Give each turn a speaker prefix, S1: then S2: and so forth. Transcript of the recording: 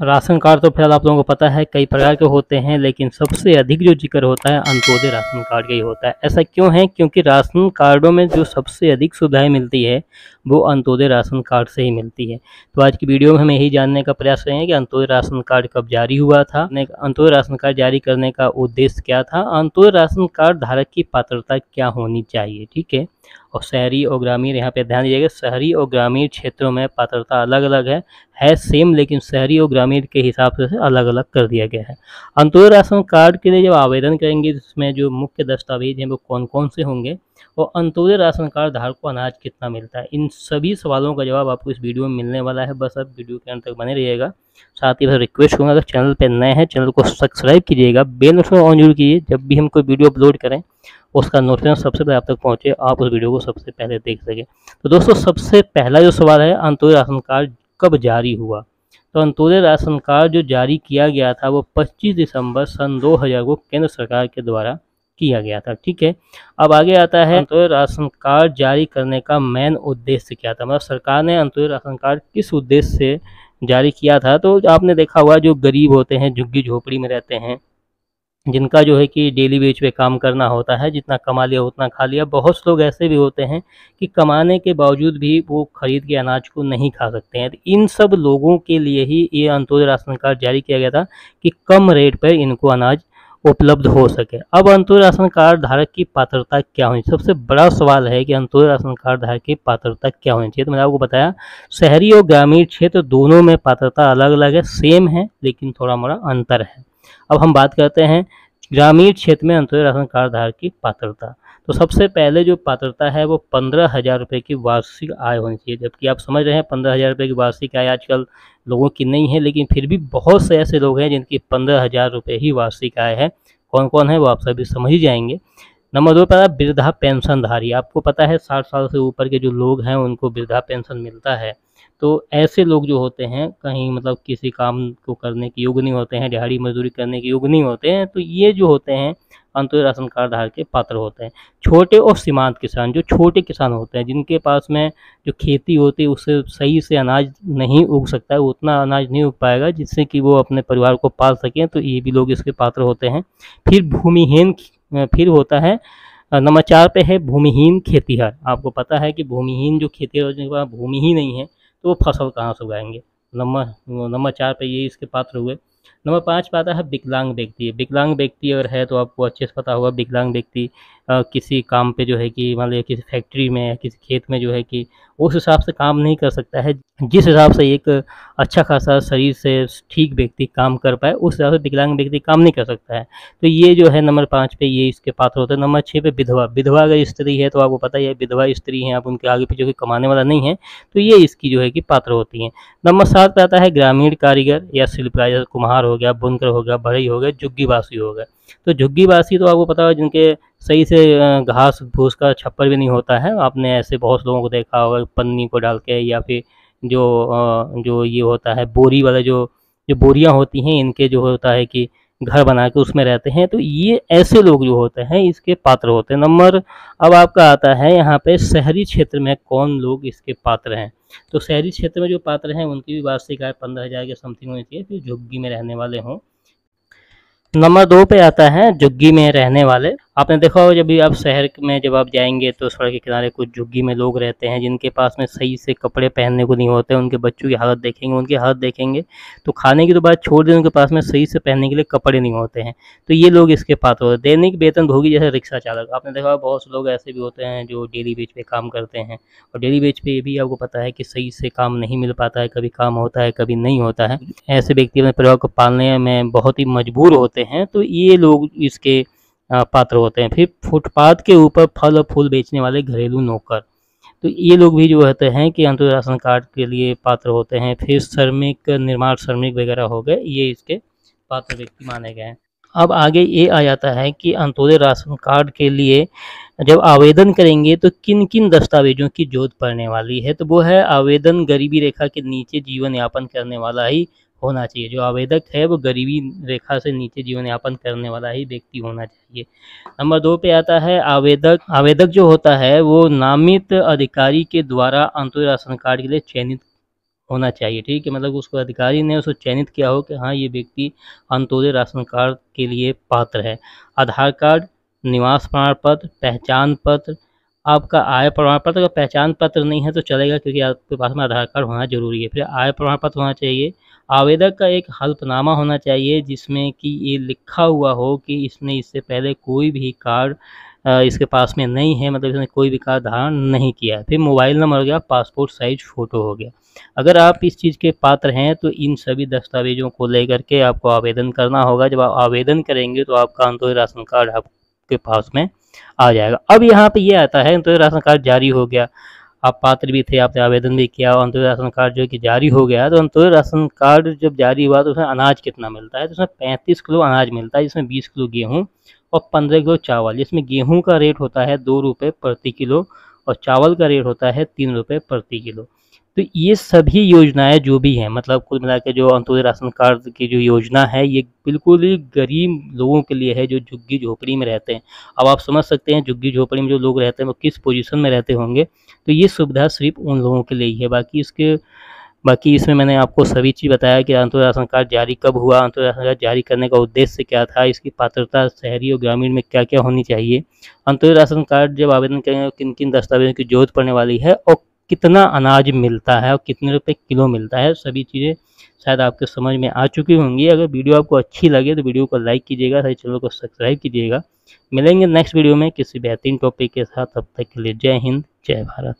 S1: Ration card तो फिलहाल आप लोगों को पता है कई प्रकार के होते हैं, लेकिन सबसे अधिक जो जिक्र होता है अंत्योदय राशन कार्ड का ही होता है। ऐसा क्यों है? क्योंकि राशन कार्डों में जो सबसे अधिक सुविधाएं मिलती है वो अंत्योदय राशन कार्ड से ही मिलती है। तो आज की वीडियो में हम यही जानने का प्रयास करेंगे कि अंत्योदय राशन कार्ड कब जारी हुआ था, अंत्योदय राशन कार्ड जारी करने का उद्देश्य क्या था, अंत्योदय राशन कार्ड धारक की पात्रता क्या होनी चाहिए। ठीक है, और शहरी और ग्रामीण, यहाँ पे ध्यान दीजिएगा, शहरी और ग्रामीण क्षेत्रों में पात्रता अलग अलग है सेम, लेकिन शहरी और ग्रामीण के हिसाब से अलग अलग कर दिया गया है। अंत्योदय राशन कार्ड के लिए जब आवेदन करेंगे इसमें जो मुख्य दस्तावेज हैं वो कौन कौन से होंगे, और अंत्योदय राशन कार्ड धारक को अनाज कितना मिलता है, इन सभी सवालों का जवाब आपको इस वीडियो में मिलने वाला है। बस आप वीडियो के अंत तक बने रहिएगा। साथ ही बस रिक्वेस्ट करूँगा, अगर चैनल पर नए हैं चैनल को सब्सक्राइब कीजिएगा, बेल नोटिफिकेशन ऑन जरूर कीजिए, जब भी हम कोई वीडियो अपलोड करें उसका नोटिफिकेशन सबसे पहले आप तक पहुँचे, आप उस वीडियो को सबसे पहले देख सकें। तो दोस्तों, सबसे पहला जो सवाल है, अंत्योदय राशन कार्ड कब जारी हुआ। तो अंत्योदय राशन कार्ड जो जारी किया गया था वो 25 दिसंबर सन 2000 को केंद्र सरकार के द्वारा किया गया था। ठीक है, अब आगे आता है अंत्योदय राशन कार्ड जारी करने का मेन उद्देश्य क्या था, मतलब सरकार ने अंत्योदय राशन कार्ड किस उद्देश्य से जारी किया था। तो आपने देखा हुआ, जो गरीब होते हैं, झुग्गी झोपड़ी में रहते हैं, जिनका जो है कि डेली वेज पे काम करना होता है, जितना कमा लिया उतना खा लिया। बहुत से लोग ऐसे भी होते हैं कि कमाने के बावजूद भी वो खरीद के अनाज को नहीं खा सकते हैं। तो इन सब लोगों के लिए ही ये अंत्योदय राशन कार्ड जारी किया गया था कि कम रेट पर इनको अनाज उपलब्ध हो सके। अब अंत्योदय राशन कार्ड धारक की पात्रता क्या होनी, सबसे बड़ा सवाल है कि अंत्योदय राशन कार्ड धारक की पात्रता क्या होनी चाहिए। तो मैंने आपको बताया, शहरी और ग्रामीण क्षेत्र दोनों में पात्रता अलग अलग है, सेम है लेकिन थोड़ा मोड़ा अंतर है। अब हम बात करते हैं ग्रामीण क्षेत्र में अंत्योदय राशन कार्ड धारक की पात्रता। तो सबसे पहले जो पात्रता है वो 15,000 रुपये की वार्षिक आय होनी चाहिए। जबकि आप समझ रहे हैं 15,000 रुपये की वार्षिक आय आजकल लोगों की नहीं है, लेकिन फिर भी बहुत से ऐसे लोग हैं जिनकी 15,000 रुपये ही वार्षिक आय है। कौन कौन है वो आप सभी समझ ही जाएंगे। नंबर 2 पर वृद्धा पेंशनधारी, आपको पता है 60 साल से ऊपर के जो लोग हैं उनको वृद्धा पेंशन मिलता है। तो ऐसे लोग जो होते हैं, कहीं मतलब किसी काम को करने के योग्य नहीं होते हैं, दिहाड़ी मजदूरी करने के योग्य नहीं होते हैं, तो ये जो होते हैं अंत्योदय राशन कार्ड धारक के पात्र होते हैं। छोटे और सीमांत किसान, जो छोटे किसान होते हैं, जिनके पास में जो खेती होती है उससे सही से अनाज नहीं उग सकता है, उतना अनाज नहीं उग पाएगा जिससे कि वो अपने परिवार को पाल सकें, तो ये भी लोग इसके पात्र होते हैं। फिर भूमिहीन, फिर होता है नंबर 4 पे है भूमिहीन खेतीहर। आपको पता है कि भूमिहीन जो खेतीहर, जिनके पास भूमि ही नहीं है तो वो फसल कहाँ से उगाएंगे। नंबर 4 पे ये इसके पात्र हुए। नंबर 5 पे आता है विकलांग व्यक्ति। विकलांग व्यक्ति अगर है तो आपको अच्छे से पता होगा, विकलांग व्यक्ति किसी काम पे जो है कि मान लीजिए किसी फैक्ट्री में या किसी खेत में जो है कि उस हिसाब से काम नहीं कर सकता है, जिस हिसाब से एक अच्छा खासा शरीर से ठीक व्यक्ति काम कर पाए उस हिसाब से विकलांग व्यक्ति काम नहीं कर सकता है। तो ये जो है नंबर 5 पे ये इसके पात्र होते हैं। नंबर 6 पे विधवा। विधवा अगर स्त्री है तो आपको पता ही है, विधवा स्त्री है, आप उनके आगे पीछे कोई कमाने वाला नहीं है, तो ये इसकी जो है कि पात्र होती हैं। नंबर 7 पे आता है ग्रामीण कारीगर या शिल्पकार, जैसे कुम्हार हो गया, बुनकर हो गया, बढ़ई हो गया, झुग्गीवासी हो गया। तो झुग्गीवासी तो आपको पता होगा जिनके सही से घास फूस का छप्पर भी नहीं होता है। आपने ऐसे बहुत लोगों को देखा होगा पन्नी को डाल के, या फिर जो ये होता है बोरी वाला, जो जो बोरियां होती हैं, इनके जो होता है कि घर बना के उसमें रहते हैं, तो ये ऐसे लोग जो होते हैं इसके पात्र होते हैं। नंबर अब आपका आता है यहाँ पे शहरी क्षेत्र में कौन लोग इसके पात्र हैं। तो शहरी क्षेत्र में जो पात्र हैं उनकी भी वार्षिक आय 15,000 के समथिंग होनी चाहिए, फिर झुग्गी में रहने वाले हों। नंबर 2 पे आता है झुग्गी में रहने वाले। आपने देखा होगा जब भी आप शहर में जब आप जाएंगे तो सड़क के किनारे कुछ झुग्गी में लोग रहते हैं जिनके पास में सही से कपड़े पहनने को नहीं होते। उनके बच्चों की हालत देखेंगे, उनकी हालत देखेंगे, तो खाने की तो बात छोड़ दें, उनके पास में सही से पहनने के लिए कपड़े नहीं होते हैं, तो ये लोग इसके पात्र होते हैं। दैनिक वेतनभोगी, जैसे रिक्शा चालक, आपने देखा होगा बहुत से लोग ऐसे भी होते हैं जो डेली वेज पे काम करते हैं, और डेली वेज पे ये भी आपको पता है कि सही से काम नहीं मिल पाता है, कभी काम होता है कभी नहीं होता है। ऐसे व्यक्ति अपने परिवार को पालने में बहुत ही मजबूर होते हैं, तो ये लोग इसके पात्र होते हैं। फिर फुटपाथ के ऊपर फल और फूल बेचने वाले घरेलू नौकर, तो ये लोग भी जो होते हैं कि अंत्योदय राशन कार्ड के लिए पात्र होते हैं। फिर श्रमिक, निर्माण श्रमिक वगैरह हो गए, ये इसके पात्र व्यक्ति माने गए हैं। अब आगे ये आ जाता है कि अंत्योदय राशन कार्ड के लिए जब आवेदन करेंगे तो किन किन दस्तावेजों की जरूरत पड़ने वाली है। तो वो है, आवेदन गरीबी रेखा के नीचे जीवन यापन करने वाला ही होना चाहिए। जो आवेदक है वो गरीबी रेखा से नीचे जीवन यापन करने वाला ही व्यक्ति होना चाहिए। नंबर 2 पे आता है आवेदक जो होता है वो नामित अधिकारी के द्वारा अंत्योदय राशन कार्ड के लिए चयनित होना चाहिए, ठीक है। मतलब उसको अधिकारी ने उसको चयनित किया हो कि हाँ, ये व्यक्ति अंत्योदय राशन कार्ड के लिए पात्र है। आधार कार्ड, निवास प्रमाण पत्र, पहचान पत्र, आपका आय प्रमाण पत्र। अगर पहचान पत्र नहीं है तो चलेगा, क्योंकि आपके पास में आधार कार्ड होना ज़रूरी है। फिर आय प्रमाण पत्र होना चाहिए। आवेदक का एक हल्फनामा होना चाहिए जिसमें कि ये लिखा हुआ हो कि इसने इससे पहले कोई भी कार्ड इसके पास में नहीं है, मतलब इसने कोई भी कार्ड धारण नहीं किया है। फिर मोबाइल नंबर हो गया, पासपोर्ट साइज फ़ोटो हो गया। अगर आप इस चीज़ के पात्र हैं तो इन सभी दस्तावेज़ों को लेकर के आपको आवेदन करना होगा। जब आप आवेदन करेंगे तो आपका अंत्योदय राशन कार्ड आपके पास में आ जाएगा। अब यहाँ पे ये आता है, अंत्योदय राशन कार्ड जारी हो गया, आप पात्र भी थे, आपने आवेदन भी किया और अंत्योदय राशन कार्ड जो है कि जारी हो गया। तो अंत्योदय राशन कार्ड जब जारी हुआ तो उसमें अनाज कितना मिलता है, तो उसमें 35 किलो अनाज मिलता है, जिसमें 20 किलो गेहूँ और 15 किलो चावल। इसमें गेहूँ का रेट होता है 2 रुपये प्रति किलो और चावल का रेट होता है 3 रुपये प्रति किलो। तो ये सभी योजनाएं जो भी हैं, मतलब कुल मिला के जो अंत्योदय राशन कार्ड की जो योजना है, ये बिल्कुल ही गरीब लोगों के लिए है जो झुग्गी झोपड़ी में रहते हैं। अब आप समझ सकते हैं झुग्गी झोपड़ी में जो लोग रहते हैं वो किस पोजीशन में रहते होंगे। तो ये सुविधा सिर्फ उन लोगों के लिए ही है। बाकी इसमें मैंने आपको सभी चीज़ बताया कि अंत्योदय राशन कार्ड जारी कब हुआ, अंत्योदय राशन कार्ड जारी करने का उद्देश्य क्या था, इसकी पात्रता शहरी और ग्रामीण में क्या क्या होनी चाहिए, अंत्योदय राशन कार्ड जब आवेदन करेंगे किन किन दस्तावेजों की जरूरत पड़ने वाली है और कितना अनाज मिलता है और कितने रुपए किलो मिलता है, सभी चीज़ें शायद आपके समझ में आ चुकी होंगी। अगर वीडियो आपको अच्छी लगे तो वीडियो को लाइक कीजिएगा, साथ ही चैनल को सब्सक्राइब कीजिएगा। मिलेंगे नेक्स्ट वीडियो में किसी बेहतरीन टॉपिक के साथ, तब तक के लिए जय हिंद, जय भारत।